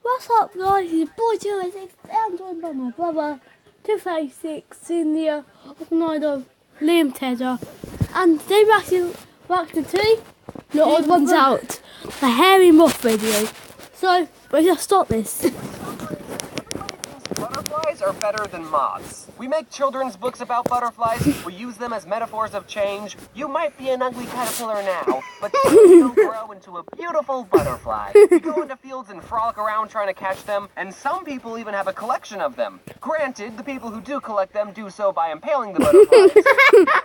What's up, guys? It's Boy 206. I'm joined by my brother 236 Senior Ronaldo Liam Tedder, and they reacted to The Odd Ones Out, the Hairy Moth video. So we're gonna start this. Butterflies are better than moths. We make children's books about butterflies. We use them as metaphors of change. You might be an ugly caterpillar now, but you'll grow into a beautiful butterfly. We go into fields and frolic around trying to catch them, and some people even have a collection of them. Granted, the people who do collect them do so by impaling the butterflies.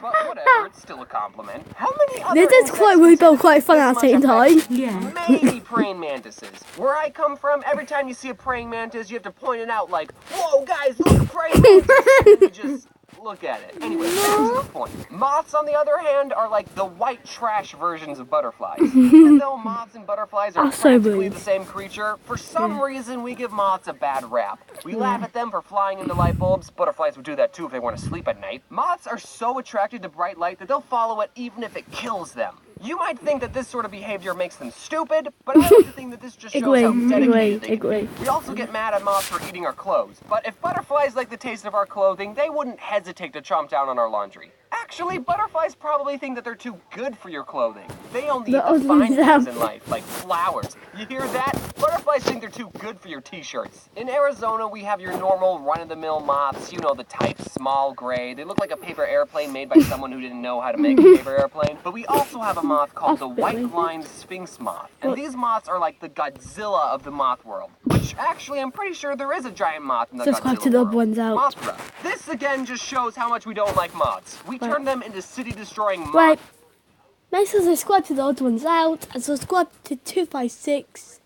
But whatever, it's still a compliment. How many other This is quite rude but quite fun at the same time. Yeah. Maybe praying mantises. Where I come from, every time you see a praying mantis, you have to point it out like, whoa, guys, look, a praying mantis. And you just look at it. Anyway, back to the point. Moths, on the other hand, are like the white trash versions of butterflies. Even though moths and butterflies are practically the same creature, for some reason we give moths a bad rap. We laugh at them for flying into light bulbs. Butterflies would do that too if they want to sleep at night. Moths are so attracted to bright light that they'll follow it even if it kills them. You might think that this sort of behavior makes them stupid, but I like to think that this just shows how dedicated they can be. We also get mad at moths for eating our clothes, but if butterflies like the taste of our clothing, they wouldn't hesitate to chomp down on our laundry. Actually, butterflies probably think that they're too good for your clothing. They only eat the fine things in life, like flowers. You hear that? Butterflies think they're too good for your t-shirts. In Arizona, we have your normal run-of-the-mill moths, you know, the type small gray. They look like a paper airplane made by someone who didn't know how to make a paper airplane. But we also have a moth called the white-lined sphinx moth. And these moths are like the Godzilla of the moth world. Which, actually, I'm pretty sure there is a giant moth in the Godzilla world. Mothra. This, again, just shows how much we don't like moths. We turn them into city-destroying moths. Right. Make sure to subscribe to The Odd Ones Out and subscribe to 256.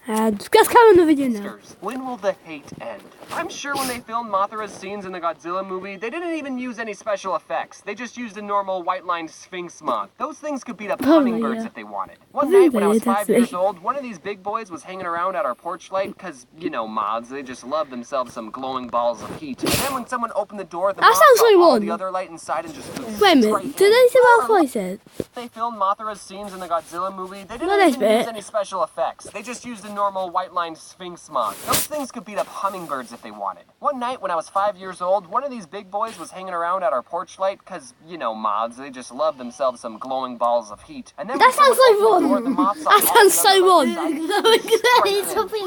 And let's come on the video now. When will the hate end? I'm sure when they filmed Mothra's scenes in the Godzilla movie, they didn't even use any special effects. They just used a normal white-lined sphinx moth. Those things could beat up hummingbirds if they wanted. One night when I was 5 years old, one of these big boys was hanging around at our porch light because, you know, moths, they just love themselves some glowing balls of heat. And then when someone opened the door, the moth saw all the other light inside and just wait a minute, did they see what I said? They filmed Mothra's scenes in the Godzilla movie, they didn't even use any special effects. They just used a normal white-lined sphinx moth. Those things could beat up hummingbirds if they wanted. One night when I was 5 years old, one of these big boys was hanging around at our porch light because, you know, moths, they just love themselves some glowing balls of heat. And then that sounds like wrong. That sounds so wrong.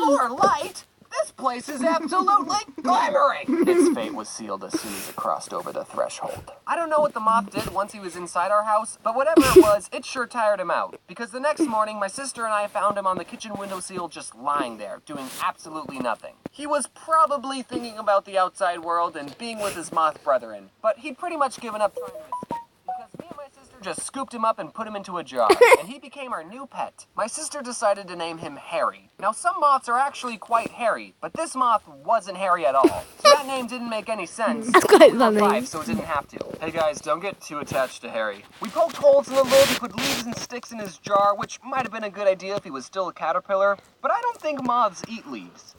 More light? This place is absolutely glamoring! Its fate was sealed as soon as it crossed over the threshold. I don't know what the moth did once he was inside our house, but whatever it was, it sure tired him out. Because the next morning, my sister and I found him on the kitchen windowsill just lying there, doing absolutely nothing. He was probably thinking about the outside world and being with his moth brethren, but he'd pretty much given up trying to escape. Because me and my sister just scooped him up and put him into a jar, and he became our new pet. My sister decided to name him Harry. Now, some moths are actually quite hairy, but this moth wasn't hairy at all. So that name didn't make any sense. That's quite funny. So it didn't have to. Hey guys, don't get too attached to Harry. We poked holes in the lid and put leaves and sticks in his jar, which might have been a good idea if he was still a caterpillar, but I don't think moths eat leaves.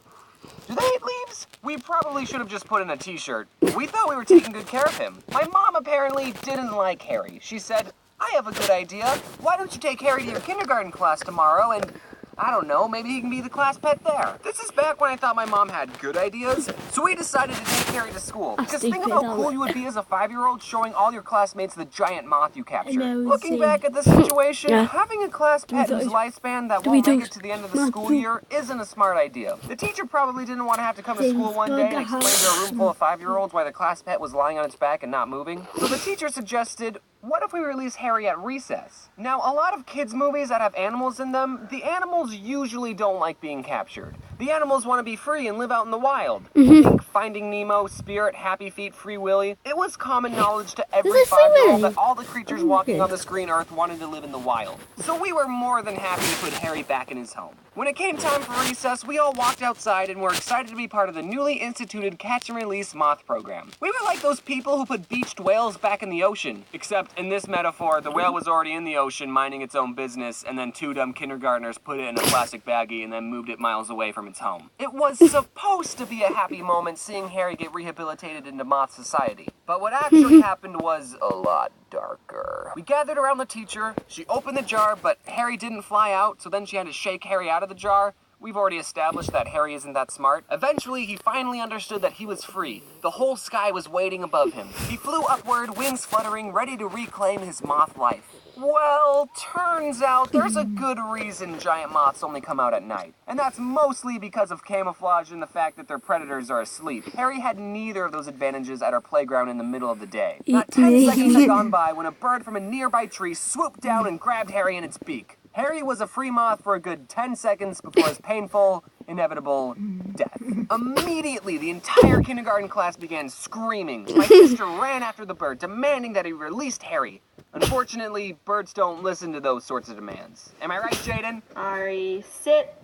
Do they eat leaves? We probably should have just put in a t-shirt. We thought we were taking good care of him. My mom apparently didn't like Harry. She said, I have a good idea. Why don't you take Harry to your kindergarten class tomorrow and, I don't know, maybe he can be the class pet there. This is back when I thought my mom had good ideas, so we decided to take Harry to school. Because think of how cool you would be as a 5-year-old showing all your classmates the giant moth you captured. Looking back at this situation, having a class pet whose lifespan that won't make it to the end of the school year isn't a smart idea. The teacher probably didn't want to have to come to school one day and explain to a room full of 5-year-olds why the class pet was lying on its back and not moving. So the teacher suggested, what if we release Harry at recess? Now, a lot of kids' movies that have animals in them, the animals usually don't like being captured. The animals want to be free and live out in the wild. Think Finding Nemo, Spirit, Happy Feet, Free Willy. It was common knowledge to every 5-year-old that all the creatures walking on this green earth wanted to live in the wild. So we were more than happy to put Harry back in his home. When it came time for recess, we all walked outside and were excited to be part of the newly instituted Catch and Release Moth program. We were like those people who put beached whales back in the ocean. Except, in this metaphor, the whale was already in the ocean minding its own business, and then 2 dumb kindergartners put it in a plastic baggie and then moved it miles away from its home. It was supposed to be a happy moment seeing Harry get rehabilitated into moth society. But what actually happened was a lot darker. We gathered around the teacher, she opened the jar, but Harry didn't fly out, so then she had to shake Harry out of the jar, We've already established that Harry isn't that smart. Eventually, he finally understood that he was free. The whole sky was waiting above him. He flew upward, wings fluttering, ready to reclaim his moth life. Well, turns out there's a good reason giant moths only come out at night. And that's mostly because of camouflage and the fact that their predators are asleep. Harry had neither of those advantages at our playground in the middle of the day. Not 10 seconds had gone by when a bird from a nearby tree swooped down and grabbed Harry in its beak. Harry was a free moth for a good 10 seconds before his painful, inevitable death. Immediately, the entire kindergarten class began screaming. My sister ran after the bird, demanding that he released Harry. Unfortunately, birds don't listen to those sorts of demands. Am I right, Jaden? Ari, sit.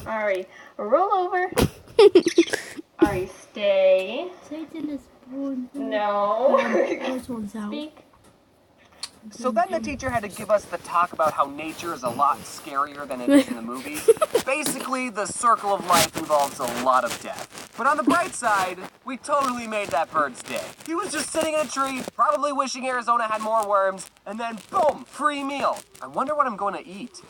Ari, roll over. Ari, stay. Satan is born. No. This one's out. Speak. So then the teacher had to give us the talk about how nature is a lot scarier than it is in the movies. Basically, the circle of life involves a lot of death. But on the bright side, we totally made that bird's day. He was just sitting in a tree, probably wishing Arizona had more worms, and then boom, free meal. I wonder what I'm going to eat.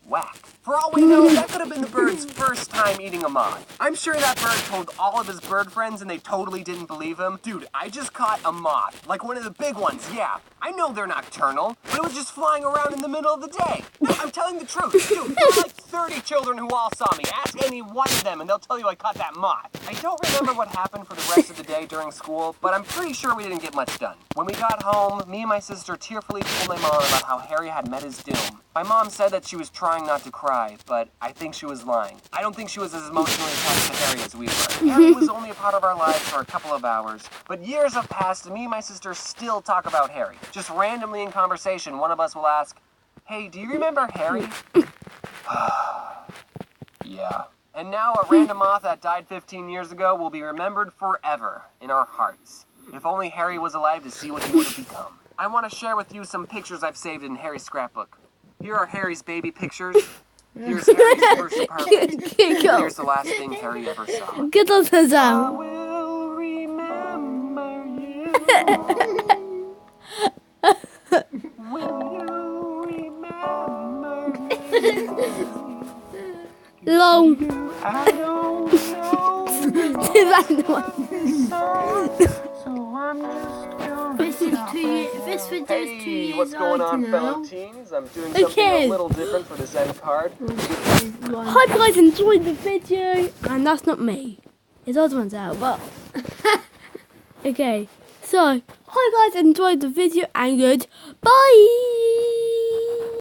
Whack. For all we know, that could have been the bird's first time eating a moth. I'm sure that bird told all of his bird friends and they totally didn't believe him. Dude, I just caught a moth. Like one of the big ones, yeah. I know they're nocturnal, but it was just flying around in the middle of the day. No, I'm telling the truth. Dude, there were like 30 children who all saw me. Ask any one of them and they'll tell you I caught that moth. I don't remember what happened for the rest of the day during school, but I'm pretty sure we didn't get much done. When we got home, me and my sister tearfully told my mom about how Harry had met his doom. My mom said that she was trying not to cry, but I think she was lying. I don't think she was as emotionally attached to Harry as we were. Harry was only a part of our lives for a couple of hours, but years have passed and me and my sister still talk about Harry. Just randomly in conversation, one of us will ask, "Hey, do you remember Harry?" Yeah. And now a random moth that died 15 years ago will be remembered forever in our hearts. If only Harry was alive to see what he would have become. I want to share with you some pictures I've saved in Harry's scrapbook. Here are Harry's baby pictures. Here's Harry's first apartment. Here's the last thing Harry ever saw. Get those hands I out. will remember you. Will you remember me? Long. I don't know. So I'm just gonna This is 2 years. This video's 2 Hey, years what's going old on, now. fellow teens? I'm doing something Okay. a little different for this end card. Hope you guys enjoyed the video, and that's not me. It's other one's out, but okay. So, hope you guys enjoyed the video, and goodbye.